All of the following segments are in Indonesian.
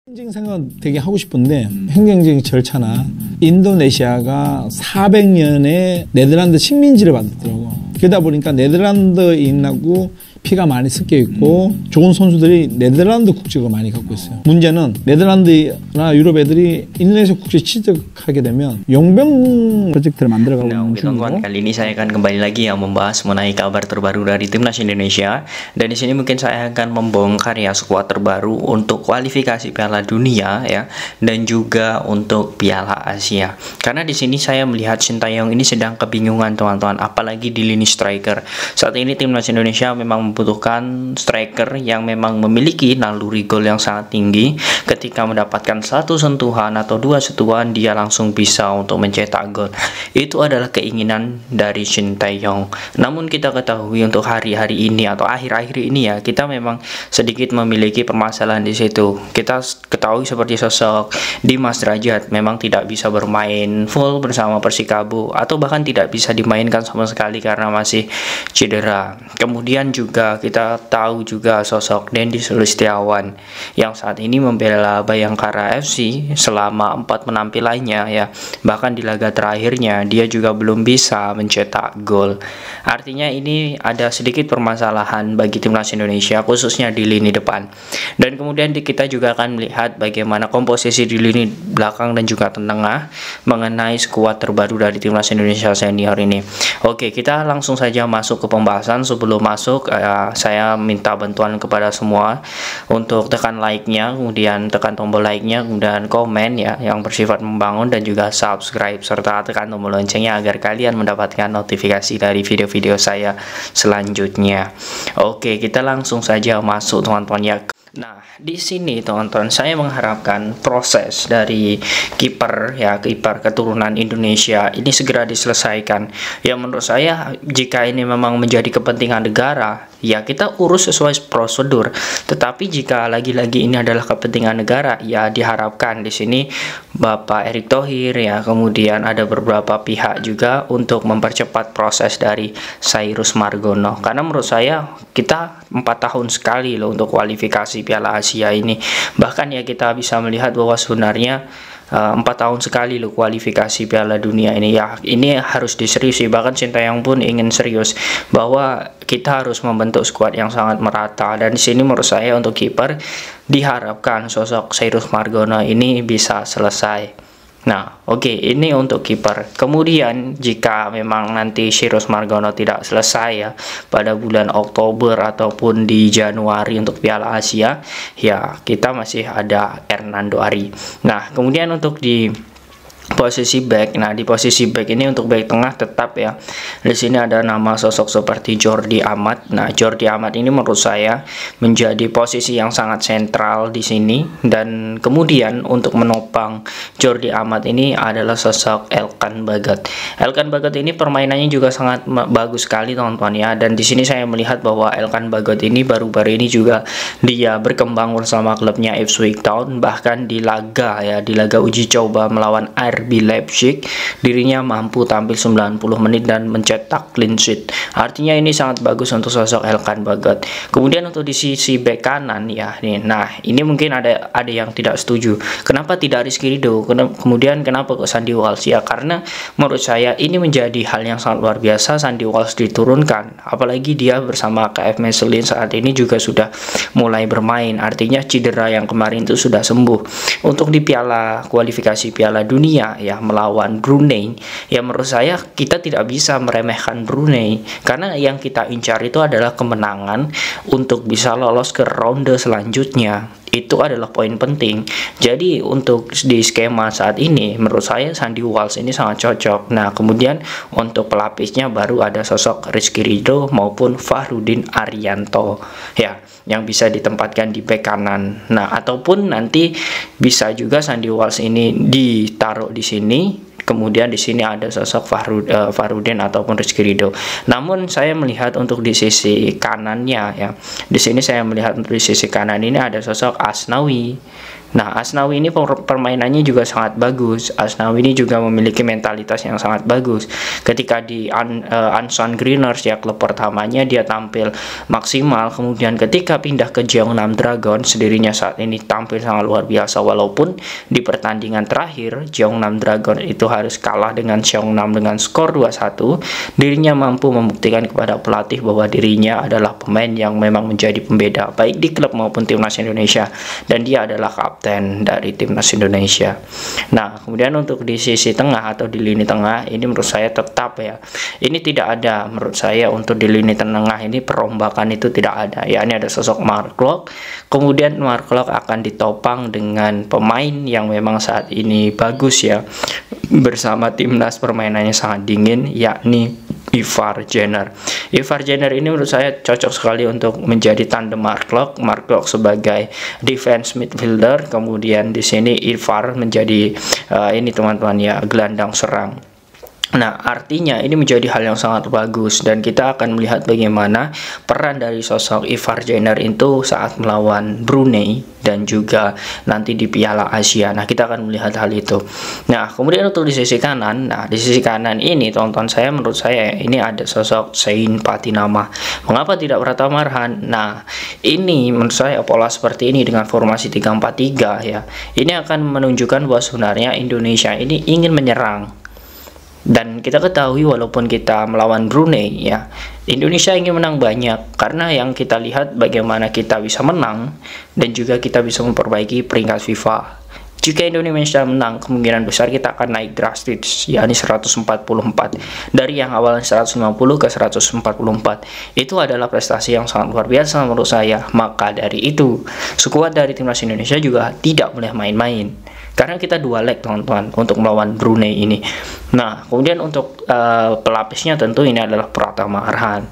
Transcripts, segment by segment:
행정 생각은 되게 하고 싶은데 행정적인 절차나 인도네시아가 400년에 네덜란드 식민지를 받았더라고. 그러다 보니까 네덜란드인하고 피가 많이 섞여 있고 좋은 선수들이 네덜란드 국적을 많이 갖고 있어요. 문제는 네덜란드나 유럽 애들이 인도네시아 국적 취득하게 되면 용병 프로젝트를 만들어가고 있는 teman-teman, kali ini saya akan kembali lagi yang membahas mengenai kabar terbaru dari timnas Indonesia. Dan di sini mungkin saya akan membongkar ya skuad terbaru untuk kualifikasi Piala Dunia ya, dan juga untuk Piala Asia. Karena di sini saya melihat Sintayong ini sedang kebingungan teman-teman, apalagi di lini striker. Saat ini timnas Indonesia memang membutuhkan striker yang memang memiliki naluri gol yang sangat tinggi. Ketika mendapatkan satu sentuhan atau dua sentuhan, dia langsung bisa untuk mencetak gol. Itu adalah keinginan dari Sintayong. Namun kita ketahui untuk hari-hari ini atau akhir-akhir ini ya, kita memang sedikit memiliki permasalahan di situ. Kita ketahui seperti sosok Dimas Derajat memang tidak bisa bermain full bersama Persikabo, atau bahkan tidak bisa dimainkan sama sekali karena masih cedera. Kemudian juga kita tahu juga sosok Dendi Sulistiawan yang saat ini membela Bayangkara FC selama 4 penampilannya ya, bahkan di laga terakhirnya dia juga belum bisa mencetak gol. Artinya ini ada sedikit permasalahan bagi timnas Indonesia khususnya di lini depan. Dan kemudian kita juga akan melihat bagaimana komposisi di lini belakang dan juga tengah mengenai skuad terbaru dari timnas Indonesia senior ini. Oke, kita langsung saja masuk ke pembahasan. Sebelum masuk saya minta bantuan kepada semua untuk tekan like-nya, kemudian tekan tombol like-nya, kemudian komen ya yang bersifat membangun, dan juga subscribe serta tekan tombol loncengnya agar kalian mendapatkan notifikasi dari video-video saya selanjutnya. Oke, kita langsung saja masuk teman-teman ya. Nah, di sini teman-teman saya mengharapkan proses dari kiper ya, kiper keturunan Indonesia ini segera diselesaikan. Ya menurut saya jika ini memang menjadi kepentingan negara, ya kita urus sesuai prosedur. Tetapi jika lagi-lagi ini adalah kepentingan negara, ya diharapkan di sini Bapak Erick Thohir ya, kemudian ada beberapa pihak juga untuk mempercepat proses dari Cyrus Margono. Karena menurut saya kita 4 tahun sekali loh untuk kualifikasi Piala Asia ini. Bahkan ya kita bisa melihat bahwa sebenarnya 4 tahun sekali loh kualifikasi Piala Dunia ini ya. Ini harus diseriusi, bahkan Sintayong pun ingin serius bahwa kita harus membentuk skuad yang sangat merata. Dan di sini menurut saya untuk kiper diharapkan sosok Cyrus Margono ini bisa selesai. Nah, oke, ini untuk kiper. Kemudian jika memang nanti Cyrus Margono tidak selesai ya pada bulan Oktober ataupun di Januari untuk Piala Asia, ya kita masih ada Hernando Ari. Nah, kemudian untuk di posisi back, nah di posisi back ini untuk back tengah tetap ya. Di sini ada nama sosok seperti Jordi Amat. Nah, Jordi Amat ini menurut saya menjadi posisi yang sangat sentral di sini. Dan kemudian untuk menopang Jordi Amat ini adalah sosok Elkan Bagot. Elkan Bagot ini permainannya juga sangat bagus sekali teman-teman ya. Dan di sini saya melihat bahwa Elkan Bagot ini baru-baru ini juga dia berkembang bersama klubnya Ipswich Town, bahkan di laga ya, di laga uji coba melawan RB Leipzig dirinya mampu tampil 90 menit dan mencetak clean sheet. Artinya ini sangat bagus untuk sosok Elkan Bagot. Kemudian untuk di sisi bek kanan ya nih. Nah, ini mungkin ada yang tidak setuju. Kenapa tidak Rizky Ridho? Kemudian kenapa kok Sandy Walsh? Ya karena menurut saya ini menjadi hal yang sangat luar biasa Sandy Walsh diturunkan. Apalagi dia bersama KF Mechelen saat ini juga sudah mulai bermain. Artinya cedera yang kemarin itu sudah sembuh. Untuk di kualifikasi Piala Dunia ya melawan Brunei, ya menurut saya kita tidak bisa meremehkan Brunei, karena yang kita incar itu adalah kemenangan untuk bisa lolos ke ronde selanjutnya. Itu adalah poin penting. Jadi untuk di skema saat ini menurut saya Sandy Walsh ini sangat cocok. Nah, kemudian untuk pelapisnya baru ada sosok Rizky Ridho maupun Fahrudin Arianto ya, yang bisa ditempatkan di bek kanan. Nah, ataupun nanti bisa juga Sandy Walsh ini ditaruh di sini. Kemudian di sini ada sosok Fahrudin ataupun Rizky Ridho. Namun saya melihat untuk di sisi kanannya ya. Di sini saya melihat untuk di sisi kanan ini ada sosok Asnawi. Nah, Asnawi ini permainannya juga sangat bagus. Asnawi ini juga memiliki mentalitas yang sangat bagus. Ketika di Ansan Greeners ya, klub pertamanya, dia tampil maksimal. Kemudian ketika pindah ke Jeonnam Dragons, dirinya saat ini tampil sangat luar biasa. Walaupun di pertandingan terakhir Jeonnam Dragons itu harus kalah dengan Seongnam dengan skor 2-1, dirinya mampu membuktikan kepada pelatih bahwa dirinya adalah pemain yang memang menjadi pembeda baik di klub maupun timnas Indonesia, dan dia adalah kapten dari timnas Indonesia. Nah, kemudian untuk di sisi tengah atau di lini tengah ini menurut saya tetap ya, ini tidak ada menurut saya untuk di lini tengah ini perombakan itu tidak ada. Ya, ini ada sosok Mark Klok, kemudian Mark Klok akan ditopang dengan pemain yang memang saat ini bagus ya, bersama timnas permainannya sangat dingin, yakni Ivar Jenner. Ivar Jenner ini menurut saya cocok sekali untuk menjadi tandem Mark Klok. Mark Klok sebagai defense midfielder, kemudian di sini Ivar menjadi ini teman-teman ya, gelandang serang. Nah, artinya ini menjadi hal yang sangat bagus, dan kita akan melihat bagaimana peran dari sosok Ivar Jenner itu saat melawan Brunei dan juga nanti di Piala Asia. Nah, kita akan melihat hal itu. Nah, kemudian untuk di sisi kanan, nah di sisi kanan ini tonton saya, menurut saya ini ada sosok Sein Patinama. Mengapa tidak Pratama Arhan? Nah, ini menurut saya pola seperti ini dengan formasi 3-4-3 ya, ini akan menunjukkan bahwa sebenarnya Indonesia ini ingin menyerang. Dan kita ketahui walaupun kita melawan Brunei ya, Indonesia ingin menang banyak, karena yang kita lihat bagaimana kita bisa menang dan juga kita bisa memperbaiki peringkat FIFA. Jika Indonesia menang, kemungkinan besar kita akan naik drastis, yakni 144 dari yang awalnya 150 ke 144. Itu adalah prestasi yang sangat luar biasa menurut saya. Maka dari itu, skuad dari timnas Indonesia juga tidak boleh main-main, karena kita 2 leg teman-teman untuk melawan Brunei ini. Nah, kemudian untuk pelapisnya tentu ini adalah Pratama Arhan.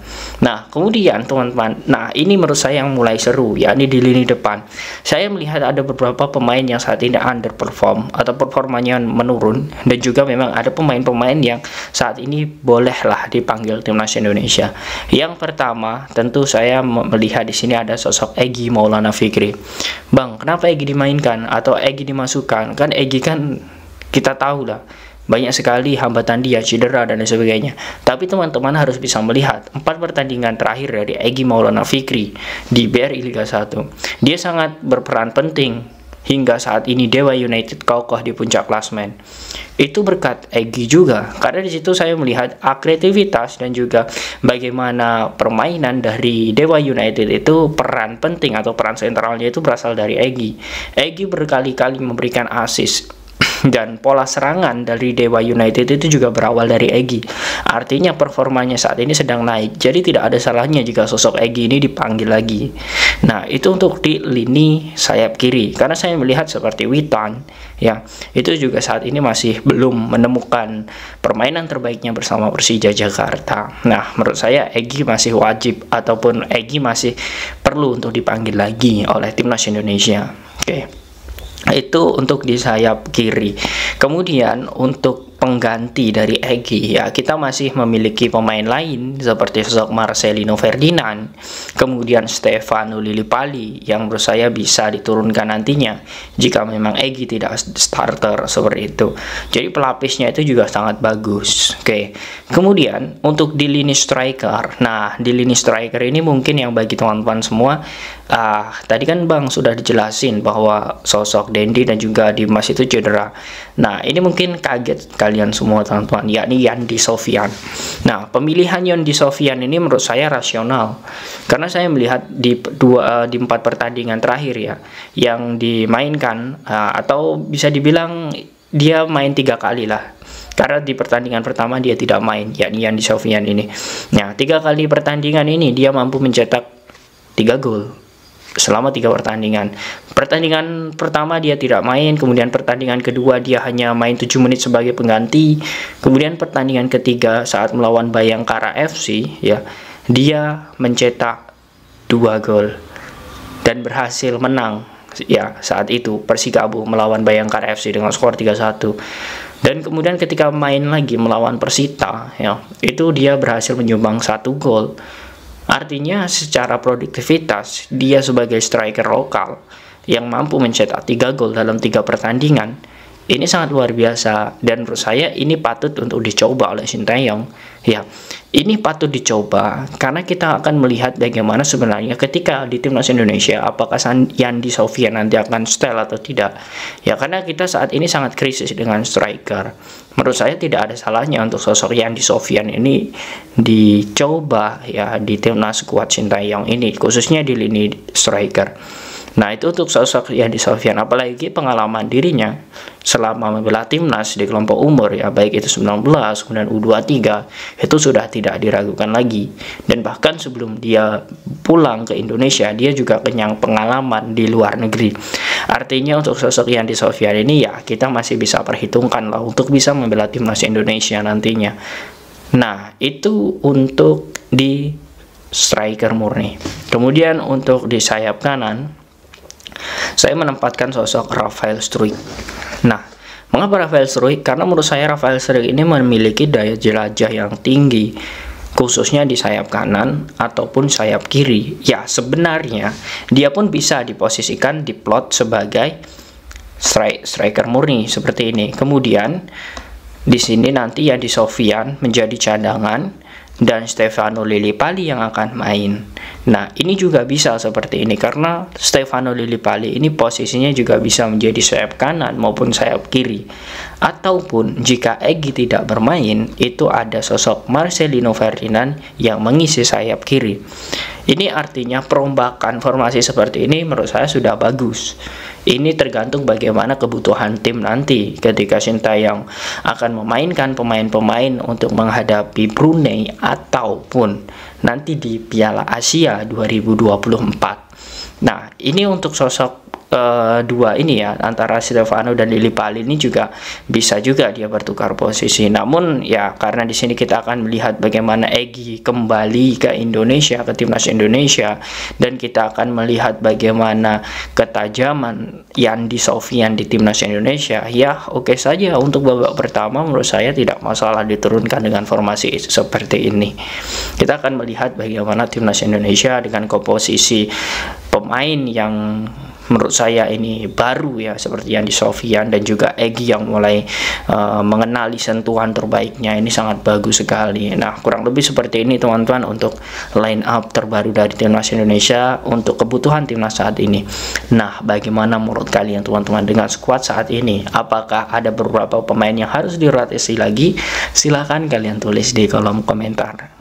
Nah, kemudian teman-teman, nah ini menurut saya yang mulai seru, yakni di lini depan. Saya melihat ada beberapa pemain yang saat ini underperform atau performanya menurun, dan juga memang ada pemain-pemain yang saat ini bolehlah dipanggil timnas Indonesia. Yang pertama, tentu saya melihat di sini ada sosok Egy Maulana Fikri. Bang, kenapa Egy dimainkan atau Egy dimasukkan? Kan Egy kan kita tahu lah, banyak sekali hambatan dia, cedera dan sebagainya. Tapi teman-teman harus bisa melihat 4 pertandingan terakhir dari Egy Maulana Fikri di BRI Liga 1. Dia sangat berperan penting hingga saat ini Dewa United kokoh di puncak klasmen. Itu berkat Egy juga, karena di situ saya melihat kreativitas dan juga bagaimana permainan dari Dewa United itu peran penting atau peran sentralnya itu berasal dari Egy. Egy berkali-kali memberikan assist, dan pola serangan dari Dewa United itu juga berawal dari Egy. Artinya performanya saat ini sedang naik, jadi tidak ada salahnya jika sosok Egy ini dipanggil lagi. Nah, itu untuk di lini sayap kiri, karena saya melihat seperti Witan ya, itu juga saat ini masih belum menemukan permainan terbaiknya bersama Persija Jakarta. Nah, menurut saya Egy masih wajib ataupun Egy masih perlu untuk dipanggil lagi oleh timnas Indonesia. Oke. Itu untuk di sayap kiri. Kemudian untuk pengganti dari Egy ya, kita masih memiliki pemain lain seperti sosok Marcelino Ferdinand, kemudian Stefano Lillipali yang menurut saya bisa diturunkan nantinya jika memang Egy tidak starter seperti itu. Jadi pelapisnya itu juga sangat bagus. Oke. Kemudian untuk di lini striker. Nah, di lini striker ini mungkin yang bagi teman-teman semua, tadi kan Bang sudah dijelasin bahwa sosok Dendi dan juga Dimas itu cedera. Nah, ini mungkin kaget kalian semua teman-teman, yakni Yandi Sofian. Nah, pemilihan Yandi Sofian ini menurut saya rasional, karena saya melihat di 4 pertandingan terakhir ya yang dimainkan, atau bisa dibilang dia main 3 kali lah, karena di pertandingan pertama dia tidak main, yakni Yandi Sofian ini. Nah, 3 kali pertandingan ini dia mampu mencetak 3 gol selama 3 pertandingan. Pertandingan pertama dia tidak main, kemudian pertandingan kedua dia hanya main 7 menit sebagai pengganti, kemudian pertandingan ketiga saat melawan Bayangkara FC ya, dia mencetak 2 gol dan berhasil menang ya saat itu Persikabo melawan Bayangkara FC dengan skor 3-1. Dan kemudian ketika main lagi melawan Persita ya, itu dia berhasil menyumbang 1 gol. Artinya secara produktivitas dia sebagai striker lokal yang mampu mencetak 3 gol dalam 3 pertandingan, ini sangat luar biasa, dan menurut saya ini patut untuk dicoba oleh Sinteyong. Ya, ini patut dicoba karena kita akan melihat bagaimana sebenarnya ketika di timnas Indonesia, apakah Yandi Sofyan nanti akan setel atau tidak. Ya, karena kita saat ini sangat krisis dengan striker. Menurut saya tidak ada salahnya untuk sosok Yandi Sofyan ini dicoba ya di timnas skuad Sinteyong ini, khususnya di lini striker. Nah, itu untuk sosok Yandi Sofyan, apalagi pengalaman dirinya selama membela timnas di kelompok umur ya, baik itu 19, kemudian U23, itu sudah tidak diragukan lagi. Dan bahkan sebelum dia pulang ke Indonesia, dia juga kenyang pengalaman di luar negeri. Artinya untuk sosok Yandi Sofyan ini ya kita masih bisa perhitungkan lah untuk bisa membela timnas Indonesia nantinya. Nah, itu untuk di striker murni. Kemudian untuk di sayap kanan, saya menempatkan sosok Rafael Struijk. Nah, mengapa Rafael Struijk? Karena menurut saya Rafael Struijk ini memiliki daya jelajah yang tinggi, khususnya di sayap kanan ataupun sayap kiri. Ya, sebenarnya dia pun bisa diposisikan di plot sebagai striker murni seperti ini. Kemudian di sini nanti Yandi Sofyan menjadi cadangan dan Stefano Lillipali yang akan main. Nah, ini juga bisa seperti ini karena Stefano Lillipali ini posisinya juga bisa menjadi sayap kanan maupun sayap kiri. Ataupun jika Egy tidak bermain, itu ada sosok Marcelino Ferdinand yang mengisi sayap kiri. Ini artinya perombakan formasi seperti ini menurut saya sudah bagus. Ini tergantung bagaimana kebutuhan tim nanti ketika Sinteyong akan memainkan pemain-pemain untuk menghadapi Brunei ataupun nanti di Piala Asia 2024. Nah, ini untuk sosok dua ini ya, antara Stefano dan Lillipali ini juga bisa juga dia bertukar posisi. Namun ya karena di sini kita akan melihat bagaimana Egy kembali ke Indonesia, ke timnas Indonesia, dan kita akan melihat bagaimana ketajaman Yandi Sofyan di timnas Indonesia. Ya, oke saja untuk babak pertama menurut saya tidak masalah diturunkan dengan formasi seperti ini. Kita akan melihat bagaimana timnas Indonesia dengan komposisi pemain yang menurut saya ini baru ya, seperti Yandi Sofyan dan juga Egy yang mulai mengenali sentuhan terbaiknya. Ini sangat bagus sekali. Nah, kurang lebih seperti ini teman-teman untuk line up terbaru dari timnas Indonesia untuk kebutuhan timnas saat ini. Nah, bagaimana menurut kalian teman-teman dengan skuad saat ini? Apakah ada beberapa pemain yang harus dirotasi lagi? Silahkan kalian tulis di kolom komentar.